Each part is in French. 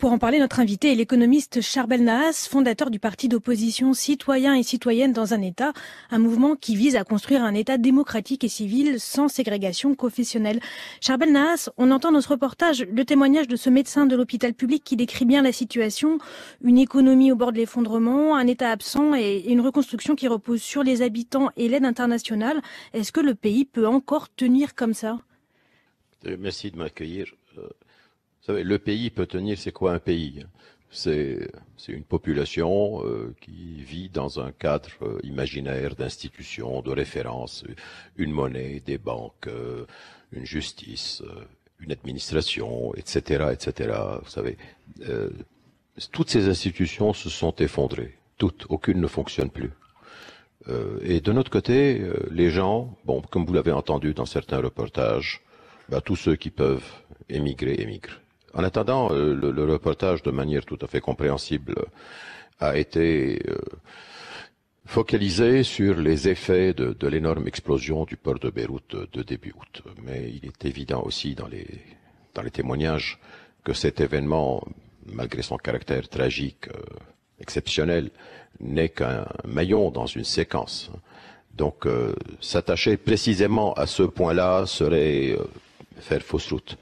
Pour en parler, notre invité est l'économiste Charbel Nahas, fondateur du parti d'opposition Citoyens et Citoyennes dans un État, un mouvement qui vise à construire un État démocratique et civil sans ségrégation confessionnelle. Charbel Nahas, on entend dans ce reportage le témoignage de ce médecin de l'hôpital public qui décrit bien la situation, une économie au bord de l'effondrement, un État absent et une reconstruction qui repose sur les habitants et l'aide internationale. Est-ce que le pays peut encore tenir comme ça ? Merci de m'accueillir. Vous savez, le pays peut tenir, c'est quoi un pays? C'est une population qui vit dans un cadre imaginaire d'institutions, de référence, une monnaie, des banques, une justice, une administration, etc., etc. Vous savez, toutes ces institutions se sont effondrées. Toutes, aucune ne fonctionne plus. Et de notre côté, les gens, bon, comme vous l'avez entendu dans certains reportages, tous ceux qui peuvent émigrer, émigrent. En attendant, le reportage, de manière tout à fait compréhensible, a été focalisé sur les effets de l'énorme explosion du port de Beyrouth de début août. Mais il est évident aussi dans les témoignages que cet événement, malgré son caractère tragique, exceptionnel, n'est qu'un maillon dans une séquence. Donc, s'attacher précisément à ce point-là serait faire fausse route.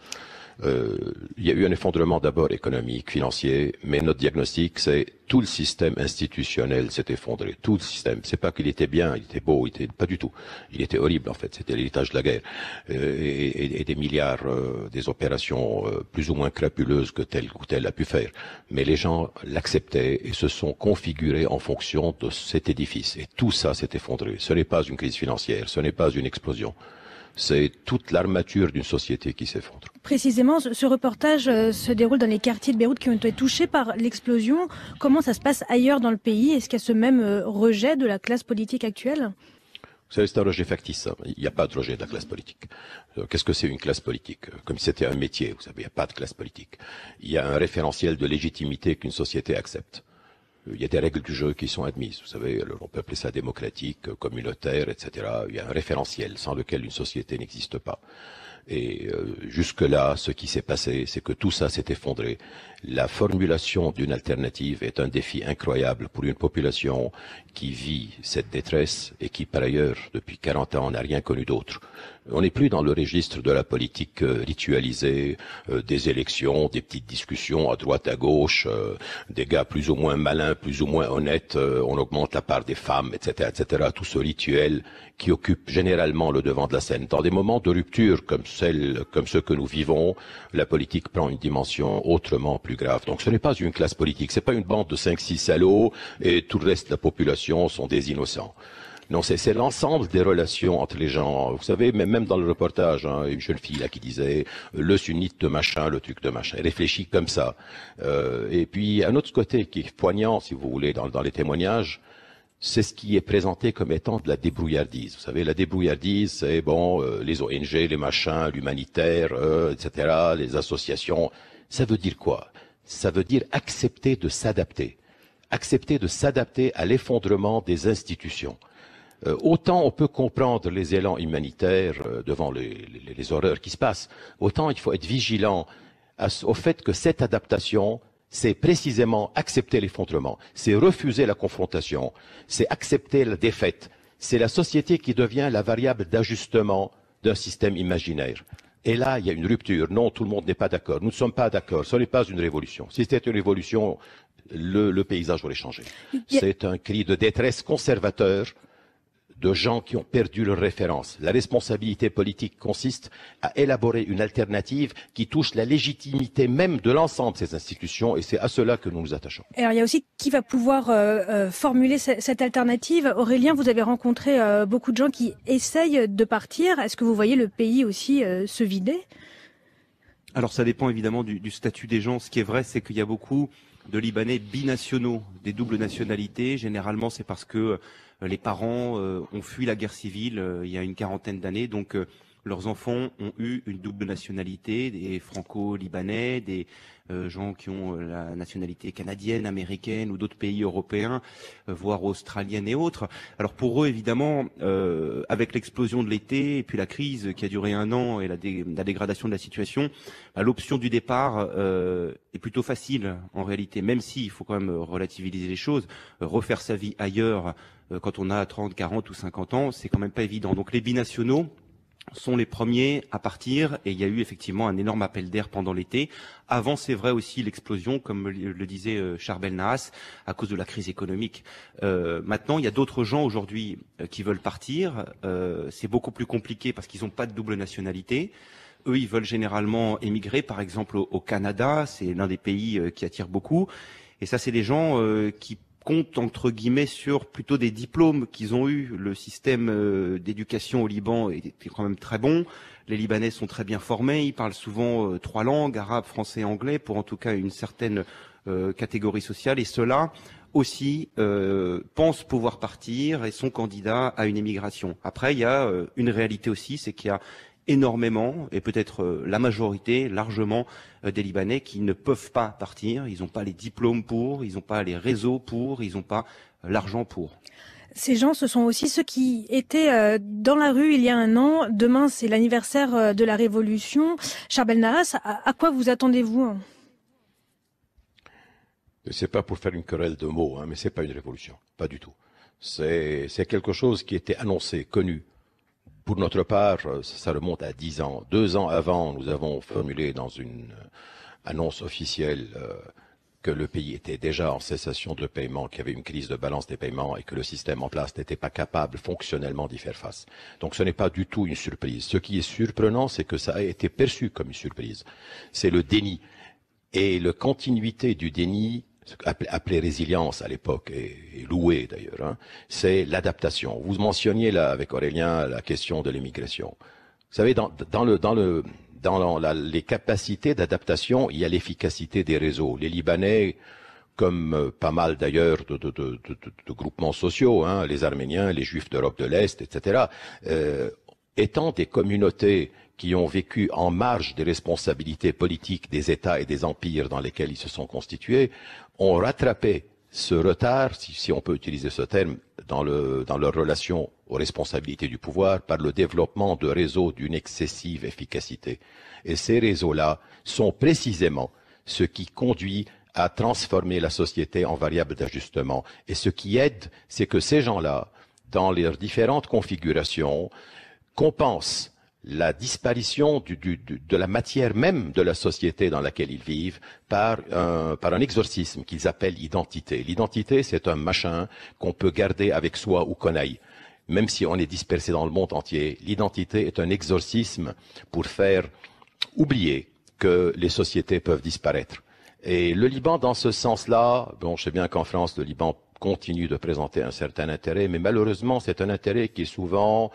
Il y a eu un effondrement d'abord économique, financier, mais notre diagnostic, c'est tout le système institutionnel s'est effondré. Tout le système. C'est pas qu'il était bien, il était beau, pas du tout. Il était horrible en fait. C'était l'héritage de la guerre et des milliards, des opérations plus ou moins crapuleuses que telle ou telle a pu faire. Mais les gens l'acceptaient et se sont configurés en fonction de cet édifice. Et tout ça s'est effondré. Ce n'est pas une crise financière, ce n'est pas une explosion. C'est toute l'armature d'une société qui s'effondre. Précisément, ce reportage se déroule dans les quartiers de Beyrouth qui ont été touchés par l'explosion. Comment ça se passe ailleurs dans le pays? Est-ce qu'il y a ce même rejet de la classe politique actuelle? Vous savez, c'est un rejet factice, ça. Il n'y a pas de rejet de la classe politique. Qu'est-ce que c'est une classe politique? Comme si c'était un métier, vous savez, il n'y a pas de classe politique. Il y a un référentiel de légitimité qu'une société accepte. Il y a des règles du jeu qui sont admises. Vous savez, on peut appeler ça démocratique, communautaire, etc. Il y a un référentiel sans lequel une société n'existe pas. Et jusque-là, ce qui s'est passé, c'est que tout ça s'est effondré. La formulation d'une alternative est un défi incroyable pour une population qui vit cette détresse et qui, par ailleurs, depuis 40 ans, n'a rien connu d'autre. On n'est plus dans le registre de la politique ritualisée, des élections, des petites discussions à droite, à gauche, des gars plus ou moins malins, plus ou moins honnêtes, on augmente la part des femmes, etc., etc. Tout ce rituel qui occupe généralement le devant de la scène. Dans des moments de rupture comme ceux que nous vivons, la politique prend une dimension autrement plus grave. Donc ce n'est pas une classe politique, c'est pas une bande de 5-6 salauds et tout le reste de la population sont des innocents. Non, c'est l'ensemble des relations entre les gens. Vous savez, même dans le reportage, une jeune fille là qui disait le sunnite de machin, le truc de machin. Elle réfléchit comme ça. Et puis un autre côté qui est poignant, si vous voulez, dans les témoignages, c'est ce qui est présenté comme étant de la débrouillardise. Vous savez, la débrouillardise, c'est bon, les ONG, les machins, l'humanitaire, etc., les associations. Ça veut dire quoi? Ça veut dire accepter de s'adapter. Accepter de s'adapter à l'effondrement des institutions. Autant on peut comprendre les élans humanitaires devant les horreurs qui se passent, autant il faut être vigilant au fait que cette adaptation, c'est précisément accepter l'effondrement, c'est refuser la confrontation, c'est accepter la défaite. C'est la société qui devient la variable d'ajustement d'un système imaginaire. Et là, il y a une rupture. Non, tout le monde n'est pas d'accord. Nous ne sommes pas d'accord. Ce n'est pas une révolution. Si c'était une révolution, le paysage aurait changé. C'est un cri de détresse conservateur de gens qui ont perdu leur référence. La responsabilité politique consiste à élaborer une alternative qui touche la légitimité même de l'ensemble de ces institutions et c'est à cela que nous nous attachons. Alors il y a aussi qui va pouvoir formuler cette alternative. Aurélien, vous avez rencontré beaucoup de gens qui essayent de partir. Est-ce que vous voyez le pays aussi se vider? Alors ça dépend évidemment du statut des gens. Ce qui est vrai, c'est qu'il y a beaucoup de Libanais binationaux, des doubles nationalités. Généralement, c'est parce que les parents ont fui la guerre civile il y a une quarantaine d'années. Donc leurs enfants ont eu une double nationalité, des franco-libanais, des gens qui ont la nationalité canadienne, américaine ou d'autres pays européens, voire australienne et autres. Alors pour eux, évidemment, avec l'explosion de l'été et puis la crise qui a duré 1 an et la dégradation de la situation, l'option du départ est plutôt facile en réalité, même s'il faut quand même relativiser les choses. Refaire sa vie ailleurs quand on a 30, 40 ou 50 ans, c'est quand même pas évident. Donc les binationaux sont les premiers à partir et il y a eu effectivement un énorme appel d'air pendant l'été. Avant, c'est vrai aussi l'explosion, comme le disait Charbel Nahas, à cause de la crise économique. Maintenant, il y a d'autres gens aujourd'hui qui veulent partir. C'est beaucoup plus compliqué parce qu'ils n'ont pas de double nationalité. Eux, ils veulent généralement émigrer, par exemple au Canada. C'est l'un des pays qui attire beaucoup. Et ça, c'est des gens qui comptent entre guillemets sur plutôt des diplômes qu'ils ont eu. Le système d'éducation au Liban était quand même très bon. Les Libanais sont très bien formés. Ils parlent souvent 3 langues, arabe, français, anglais, pour en tout cas une certaine catégorie sociale. Et ceux-là aussi pensent pouvoir partir et sont candidats à une émigration. Après, il y a une réalité aussi, c'est qu'il y a énormément, et peut-être la majorité, largement, des Libanais qui ne peuvent pas partir. Ils n'ont pas les diplômes pour, ils n'ont pas les réseaux pour, ils n'ont pas l'argent pour. Ces gens, ce sont aussi ceux qui étaient dans la rue il y a 1 an. Demain, c'est l'anniversaire de la Révolution. Charbel Nahas, à quoi vous attendez-vous? C'est pas pour faire une querelle de mots, mais c'est pas une révolution, pas du tout. C'est quelque chose qui était annoncé, connu. Pour notre part, ça remonte à 10 ans. 2 ans avant, nous avons formulé dans une annonce officielle que le pays était déjà en cessation de paiement, qu'il y avait une crise de balance des paiements et que le système en place n'était pas capable fonctionnellement d'y faire face. Donc ce n'est pas du tout une surprise. Ce qui est surprenant, c'est que ça a été perçu comme une surprise. C'est le déni. Et la continuité du déni, appelé résilience à l'époque et loué d'ailleurs, c'est l'adaptation. Vous mentionniez là avec Aurélien la question de l'immigration. Vous savez, dans les capacités d'adaptation, il y a l'efficacité des réseaux. Les Libanais, comme pas mal d'ailleurs de groupements sociaux, les Arméniens, les Juifs d'Europe de l'Est, etc., étant des communautés qui ont vécu en marge des responsabilités politiques des États et des empires dans lesquels ils se sont constitués, ont rattrapé ce retard, si on peut utiliser ce terme, dans leur relation aux responsabilités du pouvoir par le développement de réseaux d'une excessive efficacité. Et ces réseaux-là sont précisément ce qui conduit à transformer la société en variable d'ajustement. Et ce qui aide, c'est que ces gens-là, dans leurs différentes configurations, compensent la disparition de la matière même de la société dans laquelle ils vivent par un exorcisme qu'ils appellent identité. L'identité, c'est un machin qu'on peut garder avec soi ou qu'on aille. Même si on est dispersé dans le monde entier, l'identité est un exorcisme pour faire oublier que les sociétés peuvent disparaître. Et le Liban, dans ce sens-là, bon, je sais bien qu'en France, le Liban continue de présenter un certain intérêt, mais malheureusement, c'est un intérêt qui est souvent,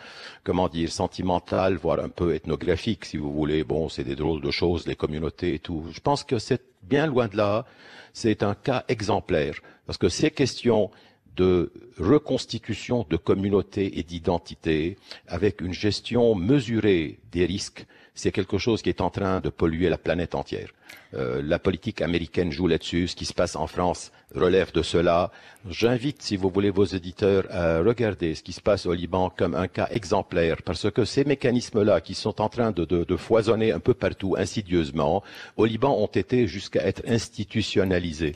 sentimental, voire un peu ethnographique, si vous voulez. Bon, c'est des drôles de choses, les communautés et tout. Je pense que c'est bien loin de là. C'est un cas exemplaire, parce que ces questions de reconstitution de communautés et d'identité, avec une gestion mesurée des risques, c'est quelque chose qui est en train de polluer la planète entière. La politique américaine joue là-dessus. Ce qui se passe en France relève de cela. J'invite, si vous voulez, vos éditeurs à regarder ce qui se passe au Liban comme un cas exemplaire, parce que ces mécanismes-là qui sont en train de foisonner un peu partout, insidieusement, au Liban ont été jusqu'à être institutionnalisés.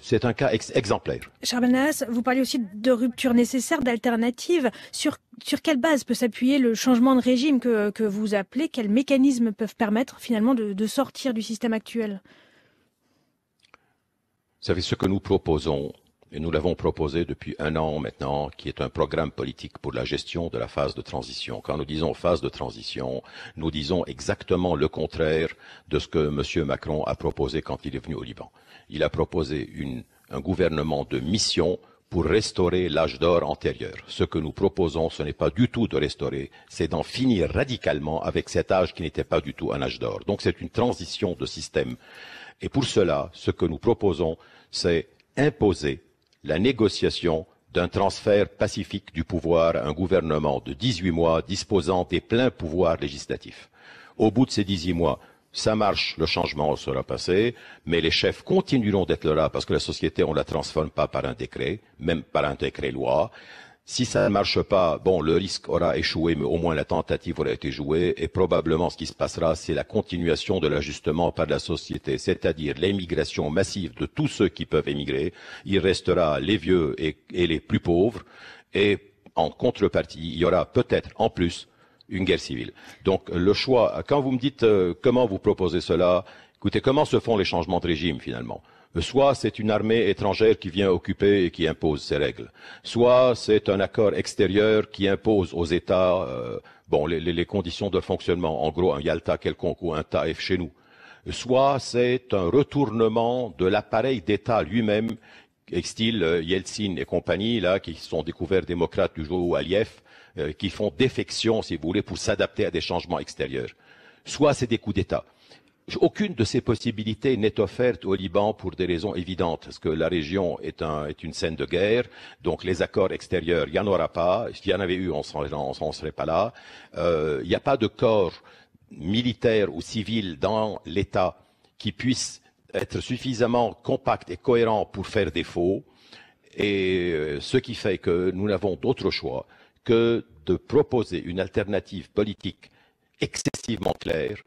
C'est un cas exemplaire. Charbel Nahas, vous parlez aussi de rupture nécessaire, d'alternatives. Sur quelle base peut s'appuyer le changement de régime que vous appelez? Quels mécanismes peuvent permettre finalement de sortir du système actuel? Vous savez, ce que nous proposons, et nous l'avons proposé depuis 1 an maintenant, qui est un programme politique pour la gestion de la phase de transition. Quand nous disons phase de transition, nous disons exactement le contraire de ce que M. Macron a proposé quand il est venu au Liban. Il a proposé un gouvernement de mission pour restaurer l'âge d'or antérieur. Ce que nous proposons, ce n'est pas du tout de restaurer, c'est d'en finir radicalement avec cet âge qui n'était pas du tout un âge d'or. Donc c'est une transition de système. Et pour cela, ce que nous proposons, c'est imposer la négociation d'un transfert pacifique du pouvoir à un gouvernement de 18 mois disposant des pleins pouvoirs législatifs. Au bout de ces 18 mois, ça marche, le changement sera passé, mais les chefs continueront d'être là parce que la société, on ne la transforme pas par un décret, même par un décret-loi. Si ça ne marche pas, bon, le risque aura échoué, mais au moins la tentative aura été jouée, et probablement ce qui se passera, c'est la continuation de l'ajustement par la société, c'est-à-dire l'émigration massive de tous ceux qui peuvent émigrer. Il restera les vieux et les plus pauvres, et en contrepartie, il y aura peut-être en plus une guerre civile. Donc le choix, quand vous me dites comment vous proposez cela, écoutez, comment se font les changements de régime finalement? Soit c'est une armée étrangère qui vient occuper et qui impose ses règles, soit c'est un accord extérieur qui impose aux États les conditions de fonctionnement, en gros un Yalta quelconque ou un Taïf chez nous, soit c'est un retournement de l'appareil d'État lui-même, style Yeltsin et compagnie, là, qui sont découverts démocrates du jour où Aliyev, qui font défection, si vous voulez, pour s'adapter à des changements extérieurs. Soit c'est des coups d'État. Aucune de ces possibilités n'est offerte au Liban pour des raisons évidentes, parce que la région est une scène de guerre, donc les accords extérieurs, il n'y en aura pas. S'il y en avait eu, on ne serait pas là. Il n'y a pas de corps militaire ou civil dans l'État qui puisse être suffisamment compact et cohérent pour faire défaut. Et ce qui fait que nous n'avons d'autre choix que de proposer une alternative politique excessivement claire,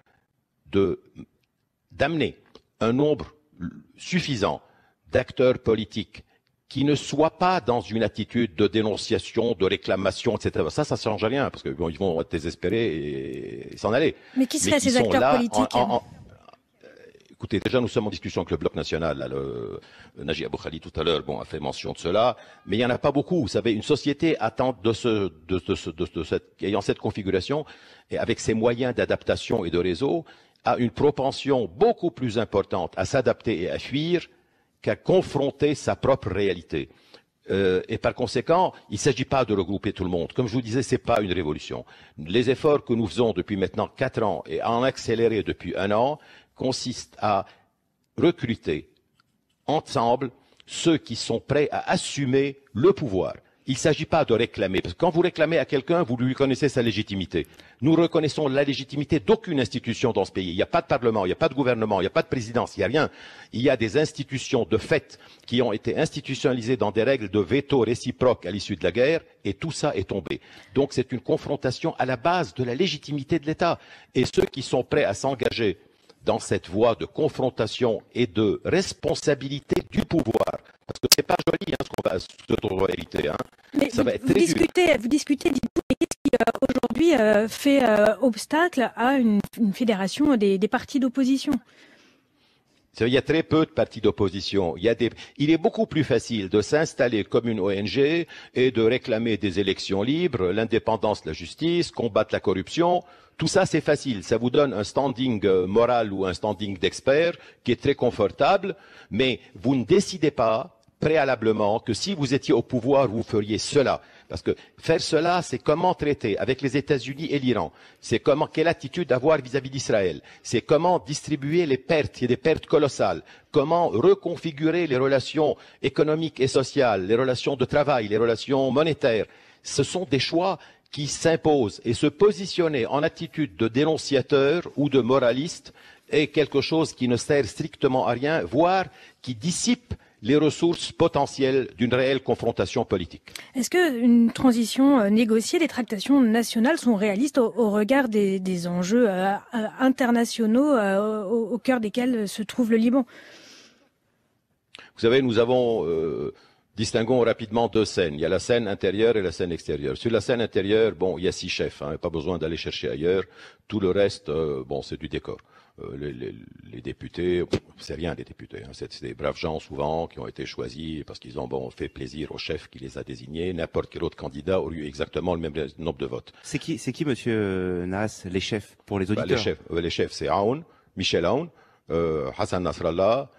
d'amener un nombre suffisant d'acteurs politiques qui ne soient pas dans une attitude de dénonciation, de réclamation, etc. Ça ne change rien, parce qu'ils vont être désespérés et s'en aller. Mais qui seraient ces acteurs politiques Écoutez, déjà nous sommes en discussion avec le Bloc National. Là, Naji Abou Khali tout à l'heure a fait mention de cela, mais il n'y en a pas beaucoup. Vous savez, une société attente ayant cette configuration et avec ses moyens d'adaptation et de réseau, a une propension beaucoup plus importante à s'adapter et à fuir qu'à confronter sa propre réalité. Et par conséquent, il ne s'agit pas de regrouper tout le monde. Comme je vous disais, ce n'est pas une révolution. Les efforts que nous faisons depuis maintenant 4 ans et en accéléré depuis 1 an consistent à recruter ensemble ceux qui sont prêts à assumer le pouvoir. Il ne s'agit pas de réclamer, parce que quand vous réclamez à quelqu'un, vous lui reconnaissez sa légitimité. Nous reconnaissons la légitimité d'aucune institution dans ce pays. Il n'y a pas de parlement, il n'y a pas de gouvernement, il n'y a pas de présidence, il n'y a rien. Il y a des institutions de fait qui ont été institutionnalisées dans des règles de veto réciproque à l'issue de la guerre, et tout ça est tombé. Donc c'est une confrontation à la base de la légitimité de l'État. Et ceux qui sont prêts à s'engager dans cette voie de confrontation et de responsabilité du pouvoir. Parce que c'est pas joli ce qu'on va se réalité. Mais ça va être très dur. Vous discutez qu'est-ce qui aujourd'hui fait obstacle à une fédération des partis d'opposition? Il y a très peu de partis d'opposition. Il est beaucoup plus facile de s'installer comme une ONG et de réclamer des élections libres, l'indépendance de la justice, combattre la corruption. Tout ça, c'est facile. Ça vous donne un standing moral ou un standing d'expert qui est très confortable, mais vous ne décidez pas préalablement que si vous étiez au pouvoir, vous feriez cela. Parce que faire cela, c'est comment traiter avec les États-Unis et l'Iran. C'est quelle attitude avoir vis-à-vis d'Israël. C'est comment distribuer les pertes. Il y a des pertes colossales. Comment reconfigurer les relations économiques et sociales, les relations de travail, les relations monétaires. Ce sont des choix qui s'imposent. Et se positionner en attitude de dénonciateur ou de moraliste est quelque chose qui ne sert strictement à rien, voire qui dissipe les ressources potentielles d'une réelle confrontation politique. Est-ce qu'une transition négociée, les tractations nationales sont réalistes au regard des enjeux internationaux au cœur desquels se trouve le Liban? Vous savez, nous avons, distinguons rapidement 2 scènes. Il y a la scène intérieure et la scène extérieure. Sur la scène intérieure, il y a 6 chefs, pas besoin d'aller chercher ailleurs. Tout le reste, c'est du décor. Les députés, c'est rien des députés. C'est des braves gens souvent qui ont été choisis parce qu'ils ont fait plaisir au chef qui les a désignés. N'importe quel autre candidat aurait eu exactement le même nombre de votes. C'est qui, Monsieur Naas, les chefs pour les auditeurs? Les chefs, c'est Aoun, Michel Aoun, Hassan Nasrallah,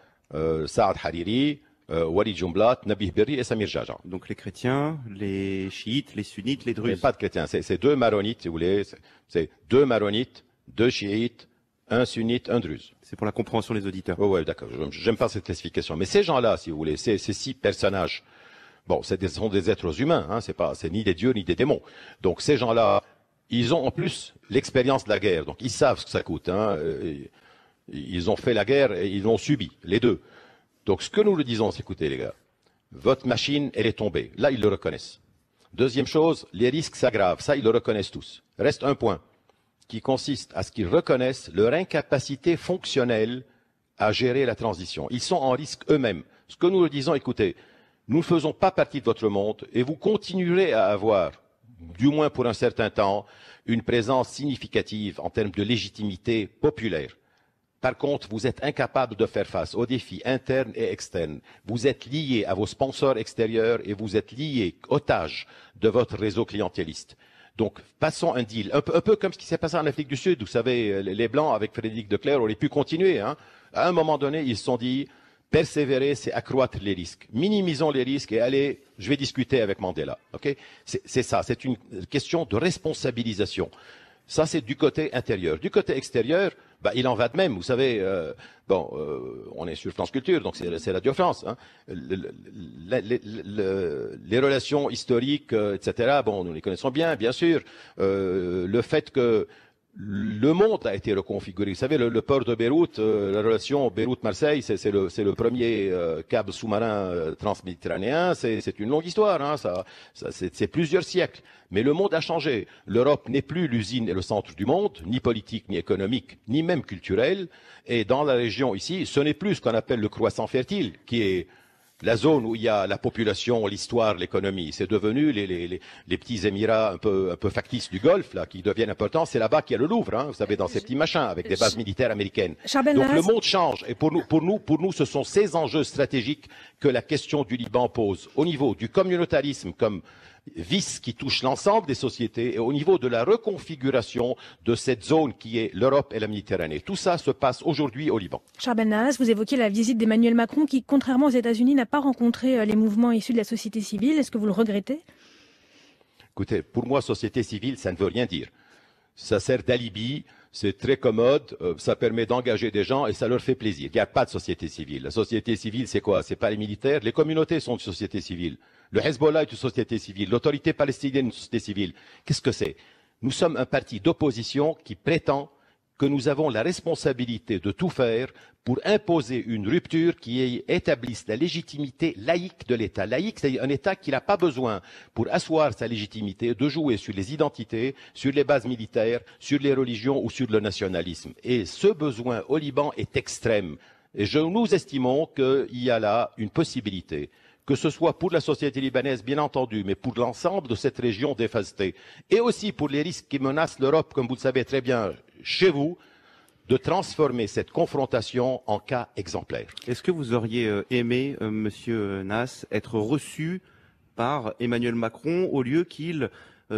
Saad Hariri, Walid Jumblat, Nabih Berri et Samir Jaja. Donc les chrétiens, les chiites, les sunnites, les druzes. Mais pas de chrétiens, c'est 2 maronites, si vous voulez. C'est 2 maronites, 2 chiites, 1 sunnite, 1 druze. C'est pour la compréhension des auditeurs. Ouais, d'accord. J'aime pas cette classification. Mais ces gens-là, si vous voulez, ces 6 personnages, Bon, ce sont des êtres humains, hein, c'est ni des dieux ni des démons. Donc ces gens-là, ils ont en plus l'expérience de la guerre, donc ils savent ce que ça coûte. Hein, ils ont fait la guerre et ils l'ont subi, les deux. Donc ce que nous le disons, c'est écoutez les gars, votre machine, elle est tombée. Là, ils le reconnaissent. Deuxième chose, les risques s'aggravent. Ça, ils le reconnaissent tous. Reste un point qui consiste à ce qu'ils reconnaissent leur incapacité fonctionnelle à gérer la transition. Ils sont en risque eux-mêmes. Ce que nous leur disons, écoutez, nous ne faisons pas partie de votre monde et vous continuerez à avoir, du moins pour un certain temps, une présence significative en termes de légitimité populaire. Par contre, vous êtes incapable de faire face aux défis internes et externes. Vous êtes liés à vos sponsors extérieurs et vous êtes liés, otages de votre réseau clientéliste. Donc, passons un deal. Un peu comme ce qui s'est passé en Afrique du Sud. Vous savez, les Blancs, avec Frédéric de Clercq, auraient pu continuer. Hein. À un moment donné, ils se sont dit, persévérer, c'est accroître les risques. Minimisons les risques et allez, je vais discuter avec Mandela. Okay? C'est ça, c'est une question de responsabilisation. Ça, c'est du côté intérieur. Du côté extérieur, bah, il en va de même. Vous savez, on est sur France Culture, donc c'est Radio France. Hein. Les relations historiques, etc., bon, nous les connaissons bien sûr. Le fait que le monde a été reconfiguré. Vous savez, le port de Beyrouth, la relation Beyrouth-Marseille, c'est le premier câble sous-marin transméditerranéen. C'est une longue histoire, hein, c'est plusieurs siècles. Mais le monde a changé. L'Europe n'est plus l'usine et le centre du monde, ni politique, ni économique, ni même culturel. Et dans la région ici, ce n'est plus ce qu'on appelle le croissant fertile, qui est la zone où il y a la population, l'histoire, l'économie. C'est devenu les petits Émirats un peu factices du Golfe, là, qui deviennent importants. C'est là-bas qu'il y a le Louvre, hein, vous savez, dans ces petits machins, avec des bases militaires américaines. Donc le monde change. Et pour nous, ce sont ces enjeux stratégiques que la question du Liban pose. Au niveau du communautarisme comme vice qui touche l'ensemble des sociétés et au niveau de la reconfiguration de cette zone qui est l'Europe et la Méditerranée. Tout ça se passe aujourd'hui au Liban. Charles Belnaz, vous évoquez la visite d'Emmanuel Macron qui, contrairement aux États-Unis, n'a pas rencontré les mouvements issus de la société civile. Est-ce que vous le regrettez? Écoutez, pour moi, société civile, ça ne veut rien dire. Ça sert d'alibi, c'est très commode, ça permet d'engager des gens et ça leur fait plaisir. Il n'y a pas de société civile. La société civile, c'est quoi? C'est pas les militaires. Les communautés sont une société civile. Le Hezbollah est une société civile. L'autorité palestinienne est une société civile. Qu'est-ce que c'est? Nous sommes un parti d'opposition qui prétend que nous avons la responsabilité de tout faire pour imposer une rupture qui établisse la légitimité laïque de l'État. Laïque, c'est un État qui n'a pas besoin, pour asseoir sa légitimité, de jouer sur les identités, sur les bases militaires, sur les religions ou sur le nationalisme. Et ce besoin au Liban est extrême. Et nous estimons qu'il y a là une possibilité, que ce soit pour la société libanaise, bien entendu, mais pour l'ensemble de cette région dévastée, et aussi pour les risques qui menacent l'Europe, comme vous le savez très bien, chez vous, de transformer cette confrontation en cas exemplaire. Est-ce que vous auriez aimé, Monsieur Nass, être reçu par Emmanuel Macron au lieu qu'il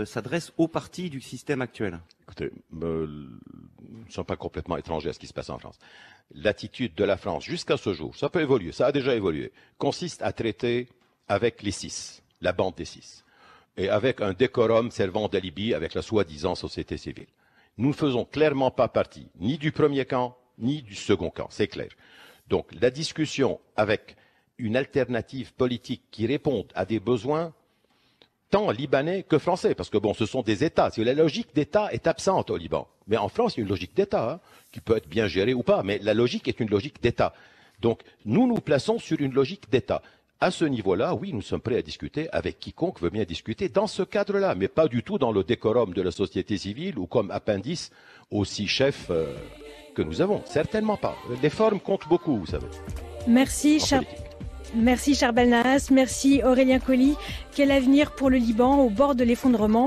s'adresse aux partis du système actuel? Écoutez, nous ne sommes pas complètement étrangers à ce qui se passe en France. L'attitude de la France jusqu'à ce jour, ça peut évoluer, ça a déjà évolué, consiste à traiter avec les six, la bande des six, et avec un décorum servant d'alibi avec la soi-disant société civile. Nous ne faisons clairement pas partie ni du premier camp, ni du second camp, c'est clair. Donc la discussion avec une alternative politique qui réponde à des besoins tant libanais que français, parce que bon, ce sont des États. La logique d'État est absente au Liban. Mais en France, il y a une logique d'État, hein, qui peut être bien gérée ou pas, mais la logique est une logique d'État. Donc, nous nous plaçons sur une logique d'État. À ce niveau-là, oui, nous sommes prêts à discuter avec quiconque veut bien discuter dans ce cadre-là, mais pas du tout dans le décorum de la société civile ou comme appendice aux six chefs que nous avons. Certainement pas. Les formes comptent beaucoup, vous savez. Merci, Charles Belnaz. Merci, Aurélien Colli. Quel avenir pour le Liban au bord de l'effondrement?